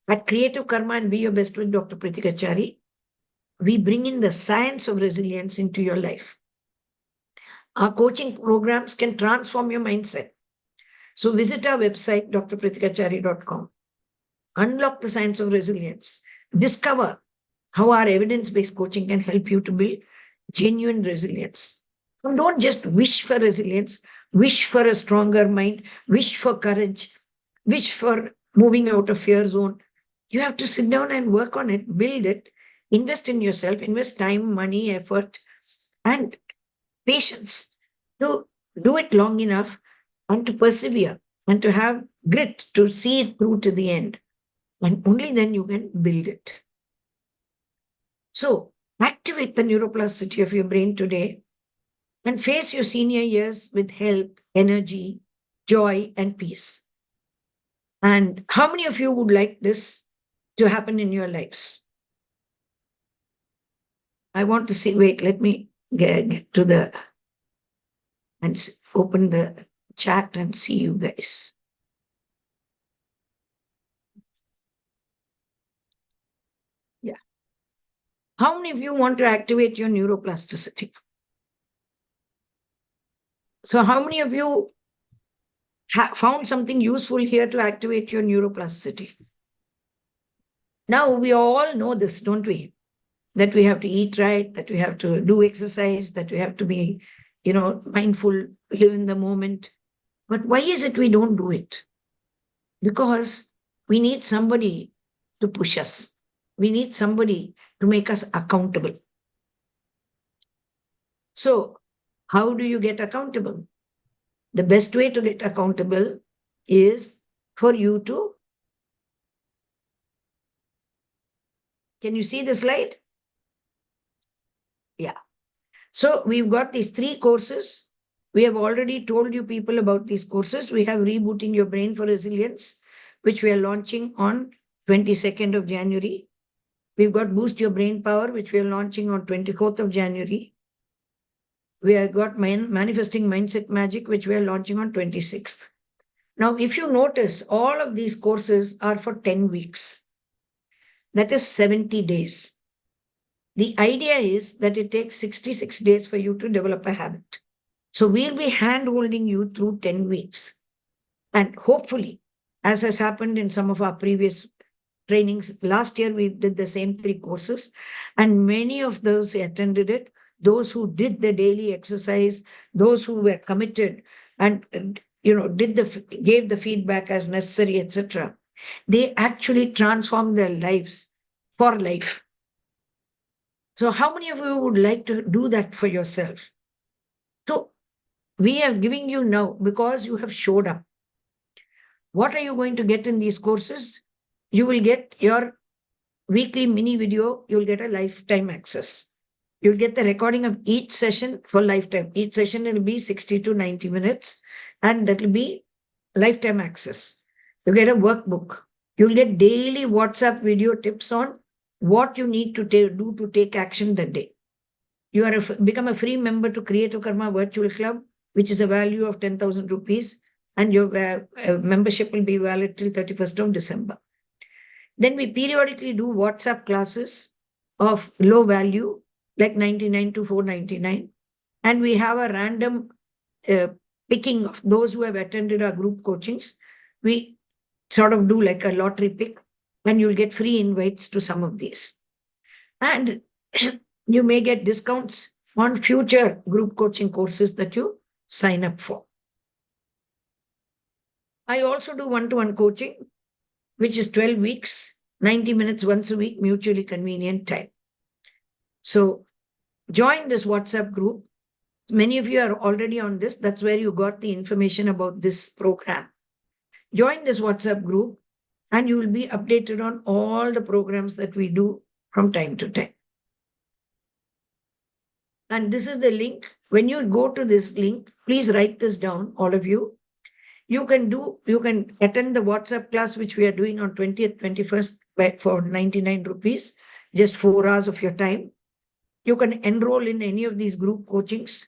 at Creative Karma and Be Your Best with Dr. Prithika Chary, we bring in the science of resilience into your life. Our coaching programs can transform your mindset. So visit our website, drprithikachary.com. Unlock the science of resilience. Discover how our evidence-based coaching can help you to build genuine resilience. And don't just wish for resilience, wish for a stronger mind, wish for courage, wish for moving out of fear zone. You have to sit down and work on it, build it, invest in yourself, invest time, money, effort, and patience to do it long enough and to persevere and to have grit to see it through to the end. And only then you can build it. So activate the neuroplasticity of your brain today and face your senior years with health, energy, joy, and peace. And how many of you would like this to happen in your lives? I want to see, wait, let me get to the, and open the chat and see you guys. Yeah. How many of you want to activate your neuroplasticity? So how many of you found something useful here to activate your neuroplasticity? Now we all know this, don't we? That we have to eat right, that we have to do exercise, that we have to be, mindful, live in the moment. But why is it we don't do it? Because we need somebody to push us. We need somebody to make us accountable. So how do you get accountable? The best way to get accountable is for you to, can you see the slide? Yeah. So we've got these 3 courses. We have already told you people about these courses. We have Rebooting Your Brain for Resilience, which we are launching on 22nd of January. We've got Boost Your Brain Power, which we are launching on 24th of January. We have got Manifesting Mindset Magic, which we are launching on 26th. Now, if you notice, all of these courses are for 10 weeks. That is 70 days. The idea is that it takes 66 days for you to develop a habit. So we'll be hand-holding you through 10 weeks. And hopefully, as has happened in some of our previous trainings, last year we did the same 3 courses, and many of those who attended it, those who did the daily exercise, those who were committed and gave the feedback as necessary, etc., they actually transformed their lives for life. So how many of you would like to do that for yourself? So we are giving you now because you have showed up. What are you going to get in these courses? you will get your weekly mini video, you'll get a lifetime access. You'll get the recording of each session for lifetime. Each session will be 60 to 90 minutes, and that will be lifetime access. You get a workbook. You'll get daily WhatsApp video tips on what you need to do to take action that day. You are become a free member to Creative Karma Virtual Club, which is a value of 10,000 rupees, and your membership will be valid till 31st of December. Then we periodically do WhatsApp classes of low value, like 99 to 499. And we have a random picking of those who have attended our group coachings. We sort of do like a lottery pick, and you'll get free invites to some of these. And you may get discounts on future group coaching courses that you sign up for. I also do one-to-one coaching, which is 12 weeks, 90 minutes once a week, mutually convenient time. So join this WhatsApp group. Many of you are already on this. That's where you got the information about this program. Join this WhatsApp group, and you will be updated on all the programs that we do from time to time. And this is the link. When you go to this link, please write this down, all of you. You can attend the WhatsApp class, which we are doing on 20th, 21st for 99 rupees, just 4 hours of your time. You can enroll in any of these group coachings.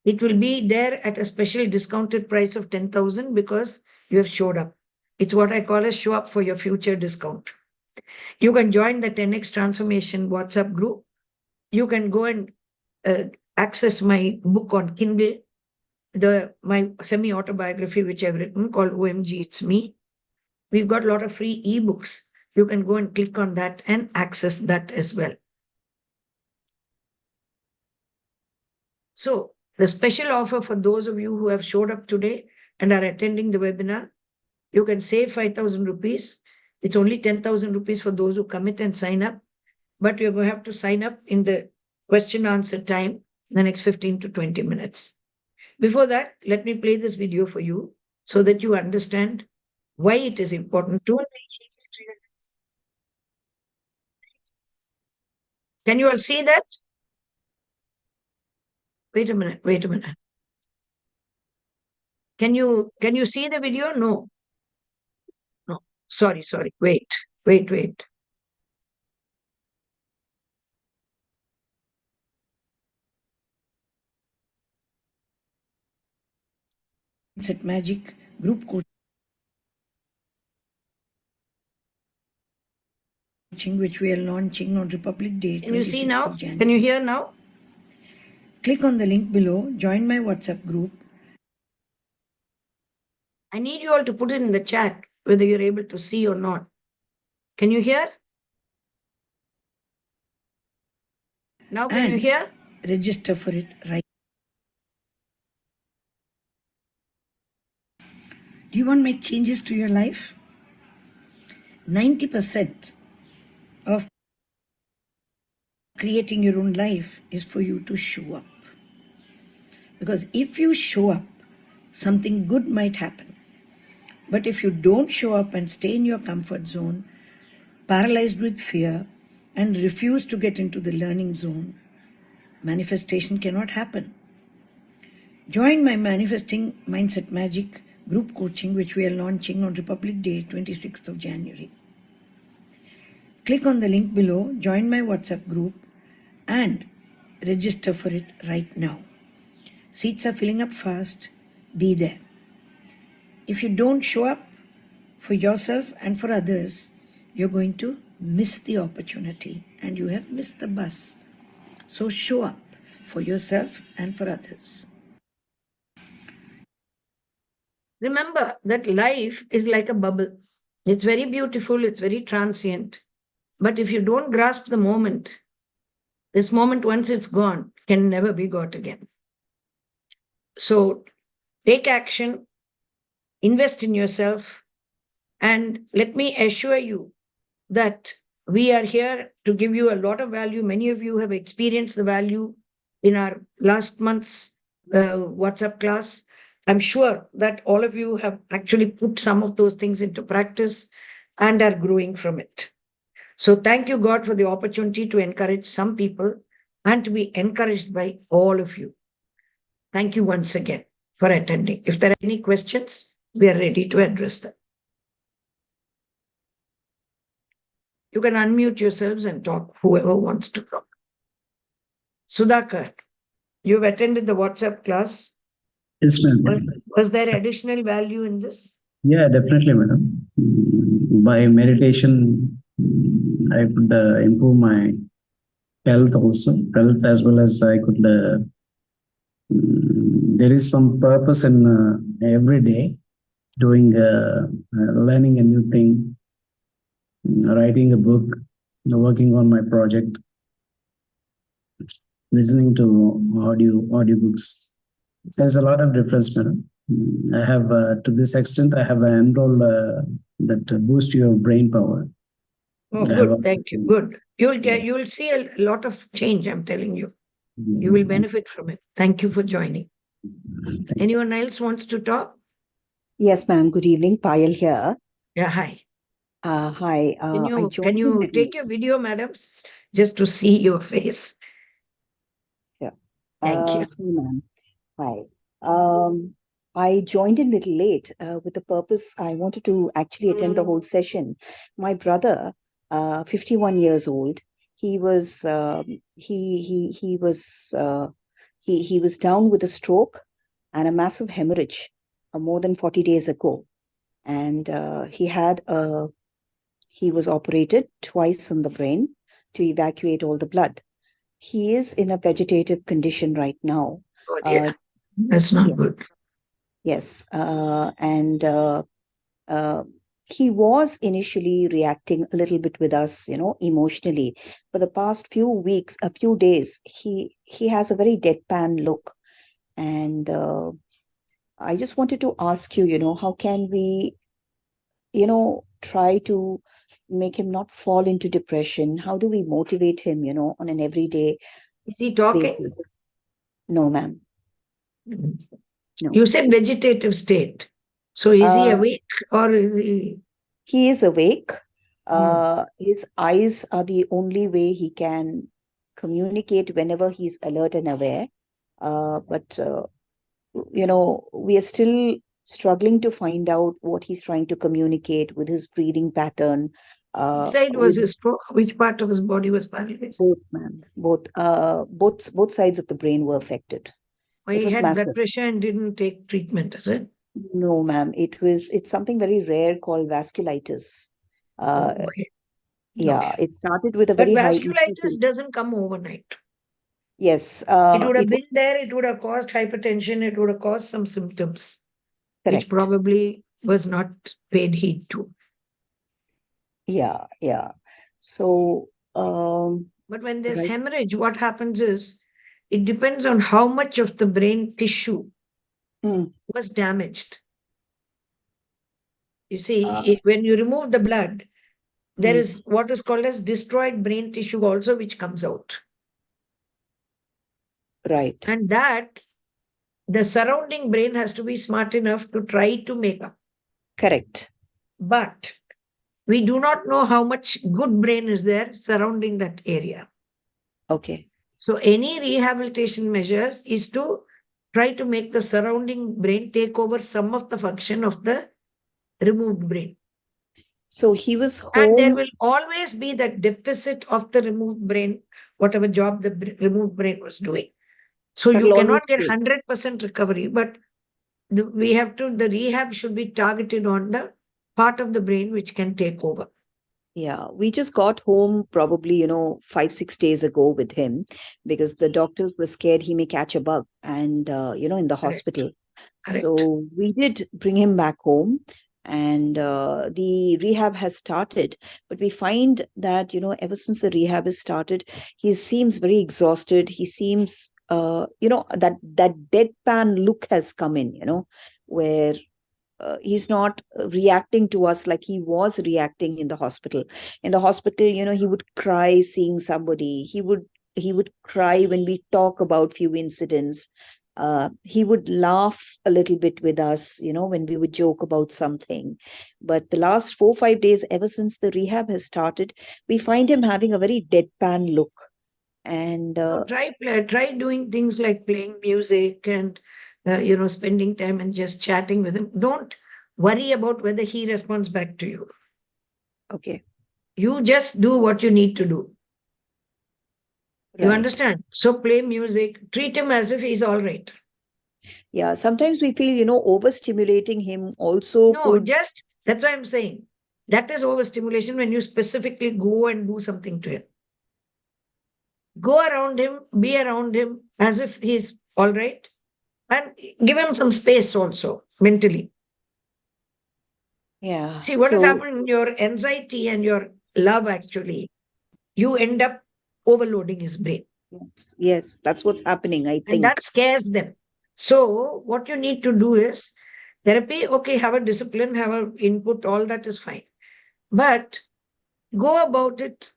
It will be there at a special discounted price of 10,000 because you have showed up. It's what I call a show up for your future discount. You can join the 10x Transformation WhatsApp group. You can go and access my book on Kindle, my semi-autobiography, which I've written called OMG, It's Me. We've got a lot of free ebooks. You can go and click on that and access that as well. So the special offer for those of you who have showed up today and are attending the webinar, you can save 5,000 rupees. It's only 10,000 rupees for those who commit and sign up, but you're going to have to sign up in the question answer time, the next 15 to 20 minutes. Before that, let me play this video for you so that you understand why it is important to. Can you all see that? Wait a minute. Can you see the video? No. Sorry. Wait. Mindset Magic group coaching, which we are launching on Republic Day. Can you see now? Can you hear now? Click on the link below. Join my WhatsApp group. I need you all to put it in the chat whether you're able to see or not. Can you hear? Now can you hear? Register for it right. Do you want to make changes to your life? 90% of creating your own life is for you to show up. Because if you show up, something good might happen. But if you don't show up and stay in your comfort zone, paralyzed with fear, and refuse to get into the learning zone, manifestation cannot happen. Join my Manifesting Mindset Magic group coaching, which we are launching on Republic Day, 26th of January. Click on the link below, join my WhatsApp group, and register for it right now. Seats are filling up fast. Be there. If you don't show up for yourself and for others, you're going to miss the opportunity and you have missed the bus. So show up for yourself and for others. Remember that life is like a bubble. It's very beautiful, it's very transient. But if you don't grasp the moment, this moment, once it's gone, can never be got again. So take action, invest in yourself, and let me assure you that we are here to give you a lot of value. Many of you have experienced the value in our last month's WhatsApp class. I'm sure that all of you have actually put some of those things into practice. and are growing from it. So thank you, God, for the opportunity to encourage some people and to be encouraged by all of you. Thank you once again for attending. If there are any questions, we are ready to address them. You can unmute yourselves and talk, whoever wants to talk. Sudhakar, you've attended the WhatsApp class. Yes, ma'am. Was there additional value in this? Yeah, definitely, madam. By meditation, I could improve my health also, health as well as I could. There is some purpose in every day doing, learning a new thing, writing a book, working on my project, listening to audiobooks. There's a lot of difference, madam. I have, to this extent, I have enrolled that boost your brain power. Oh, good. Thank you. Good. You'll see a lot of change, I'm telling you. You will benefit from it. Thank you for joining. Anyone else wants to talk? Yes, ma'am. Good evening. Payal here. Yeah, hi. Hi. Can you take your video, madam, just to see your face? Yeah. Thank you. So, ma'am. Hi. I joined in a little late with the purpose I wanted to actually attend the whole session. My brother, 51 years old, he was he was down with a stroke and a massive hemorrhage more than 40 days ago, and he was operated twice on the brain to evacuate all the blood. He is in a vegetative condition right now. Oh, dear. That's not yeah. good. Yes, he was initially reacting a little bit with us, emotionally. For the past few weeks, a few days, he has a very deadpan look, and I just wanted to ask you, how can we, try to make him not fall into depression? How do we motivate him, on an everyday Is he talking? basis? No, ma'am. No. You said vegetative state. So is he awake or is he? He is awake. His eyes are the only way he can communicate whenever he's alert and aware. But we are still struggling to find out what he's trying to communicate with his breathing pattern. Which side was his stroke? Which part of his body was paralyzed? Both, ma'am. Both sides of the brain were affected. Well, he had blood pressure and didn't take treatment, is it? No, ma'am. It's something very rare called vasculitis. Okay. Yeah, Okay. it started with a But very high vasculitis doesn't come overnight. Yes. It would have been there, it would have caused hypertension, it would have caused some symptoms, which probably was not paid heed to. Yeah, yeah. So, but when there's hemorrhage, what happens is it depends on how much of the brain tissue was damaged. You see, when you remove the blood, there is what is called as destroyed brain tissue also, which comes out. Right. And that the surrounding brain has to be smart enough to try to make up. Correct. But we do not know how much good brain is there surrounding that area. Okay. So any rehabilitation measures is to try to make the surrounding brain take over some of the function of the removed brain. So he was home. And there will always be that deficit of the removed brain, whatever job the removed brain was doing. So you cannot get 100% recovery, but the rehab should be targeted on the part of the brain which can take over. Yeah, we just got home probably, 5-6 days ago with him because the doctors were scared he may catch a bug and, in the hospital. Correct. So we did bring him back home and the rehab has started. But we find that, ever since the rehab has started, he seems very exhausted. He seems, that deadpan look has come in, where he's not reacting to us like he was reacting in the hospital. In the hospital, he would cry seeing somebody. He would cry when we talk about few incidents. He would laugh a little bit with us, when we would joke about something. But the last 4 5 days, ever since the rehab has started, we find him having a very deadpan look. And So try doing things like playing music and spending time and just chatting with him. Don't worry about whether he responds back to you. okay, You just do what you need to do. You right. understand? So play music, treat him as if he's all right. Yeah, sometimes we feel, overstimulating him also No, could. just that's why I'm saying that is overstimulation when you specifically go and do something to him. Go around him, be around him as if he's all right, and give him some space also mentally. Yeah. See, what has So, happened in your anxiety and your love actually, you end up overloading his brain, yes, yes, that's what's happening, I and think. that scares them. So, what you need to do is therapy, okay, have a discipline, have a input, all that is fine. But go about it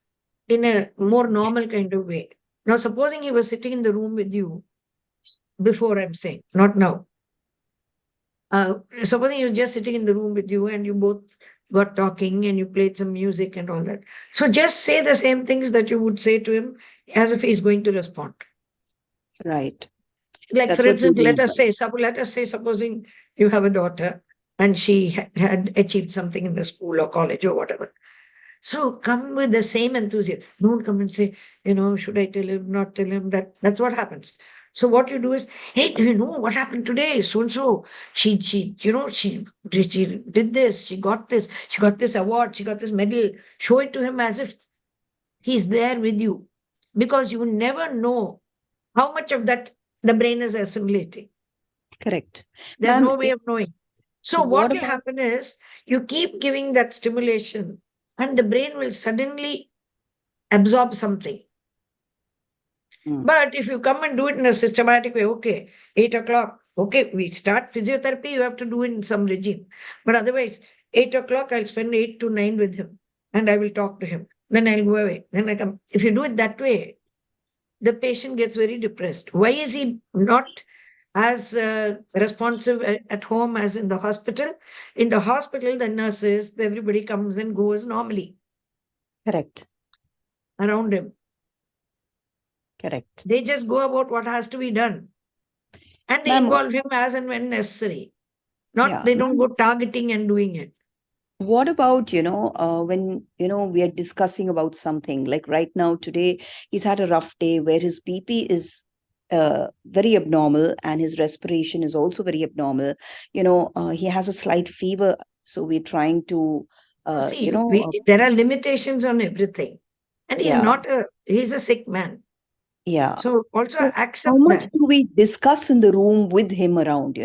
in a more normal kind of way. Now, supposing he was sitting in the room with you before, I'm saying, not now. Supposing he was just sitting in the room with you and you both got talking and you played some music and all that. So just say the same things that you would say to him as if he's going to respond. Right. Like, That's for what we instance, do. let us say, supposing you have a daughter and she had achieved something in the school or college or whatever. So come with the same enthusiasm. Don't come and say, should I tell him, not tell him? That's what happens. So what you do is, hey, do you know what happened today? So and so, she did this, she got this award, she got this medal. Show it to him as if he's there with you, because you never know how much of that the brain is assimilating. Correct. There's Ma'am, no way of knowing. So what what will about. happen is you keep giving that stimulation, and the brain will suddenly absorb something. Hmm, But if you come and do it in a systematic way, okay, 8 o'clock, okay, we start physiotherapy, you have to do it in some regime. But otherwise, 8 o'clock, I'll spend 8 to 9 with him and I will talk to him. Then I'll go away. Then I come. If you do it that way, the patient gets very depressed. Why is he not as responsive at home as in the hospital? In the hospital, the nurses, everybody comes and goes normally correct. around him. Correct. They just go about what has to be done and they Ma'am, involve him as and when necessary. Not yeah. they don't Ma'am, go targeting and doing it. what about, when, we are discussing about something like right now, today, he's had a rough day where his BP is very abnormal and his respiration is also very abnormal. He has a slight fever. So we're trying to, See, there are limitations on everything, and yeah, he's a sick man. yeah. So also So how accept much that, do we discuss in the room with him around?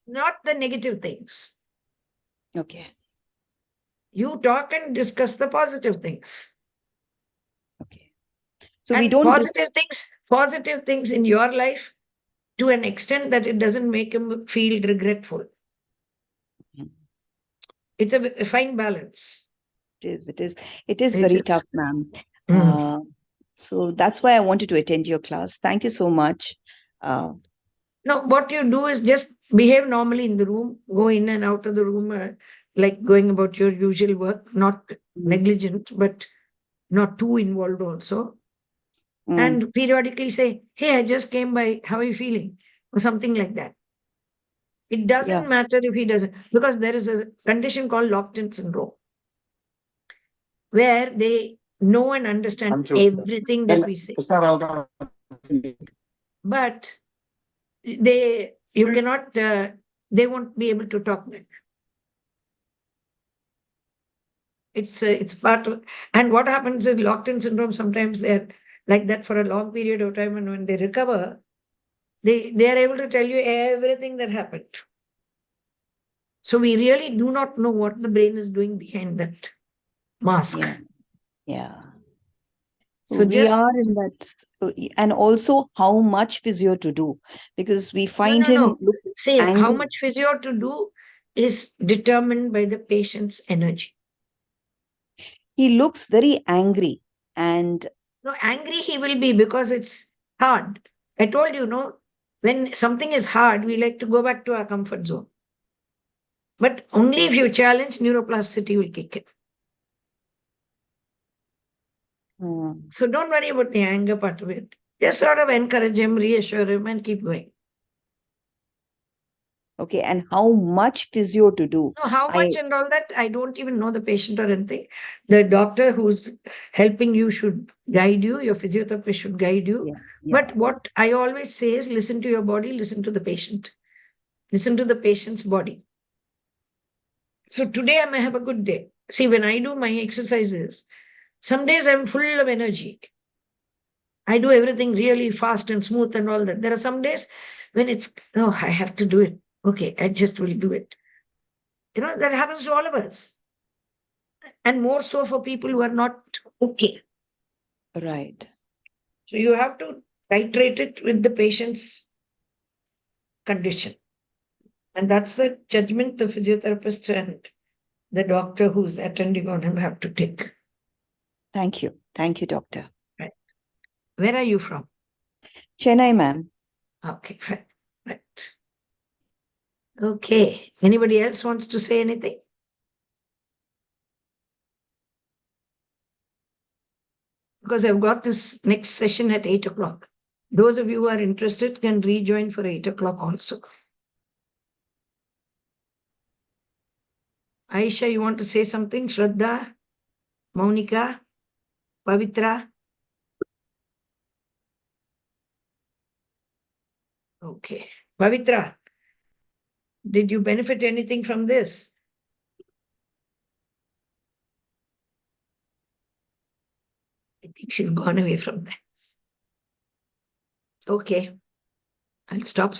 not the negative things. Okay. You talk and discuss the positive things, Okay. So we and don't positive things in your life to an extent that it doesn't make him feel regretful. It's a fine balance. it is It very is. tough, ma'am. Mm. Uh, so that's why I wanted to attend your class. Thank you so much. Uh, Now, what you do is just behave normally in the room, go in and out of the room, like going about your usual work, not mm, negligent, but not too involved also. mm, And periodically say, hey, I just came by, how are you feeling? Or something like that. It yeah, doesn't matter if he doesn't, because there is a condition called locked in syndrome, where they know and understand everything that we say. But you cannot, they won't be able to talk back. It's part of, and what happens is locked in syndrome, sometimes they're like that for a long period of time, and when they recover, they are able to tell you everything that happened. So we really do not know what the brain is doing behind that mask. yeah, yeah. So We just are in that, and also how much physio to do, because we no, find no, him no. look Say how angry. much physio to do is determined by the patient's energy. He looks very angry, and No, angry he will be because it's hard. I told you, no, When something is hard, we like to go back to our comfort zone. But only if you challenge, neuroplasticity will kick in. So don't worry about the anger part of it. Just sort of encourage him, reassure him, and keep going. Okay, and how much physio to do? No, how much and all that, I don't even know the patient or anything. The doctor who's helping you should guide you, your physiotherapist should guide you. But what I always say is listen to your body, listen to the patient. Listen to the patient's body. So today I may have a good day. See, when I do my exercises, some days I'm full of energy. I do everything really fast and smooth and all that. There are some days when it's, oh, I have to do it. Okay, I just will do it. That happens to all of us. And more so for people who are not okay. Right. So you have to titrate it with the patient's condition. And that's the judgment the physiotherapist and the doctor who's attending on him have to take. Thank you. Thank you, doctor. Right. Where are you from? Chennai, ma'am. Okay, fine. Right. Okay. Anybody else wants to say anything? Because I've got this next session at 8 o'clock. Those of you who are interested can rejoin for 8 o'clock also. Aisha, you want to say something? Shraddha? Maunika? Pavitra? Okay. Pavitra, did you benefit anything from this? I think she's gone away from that. Okay. I'll stop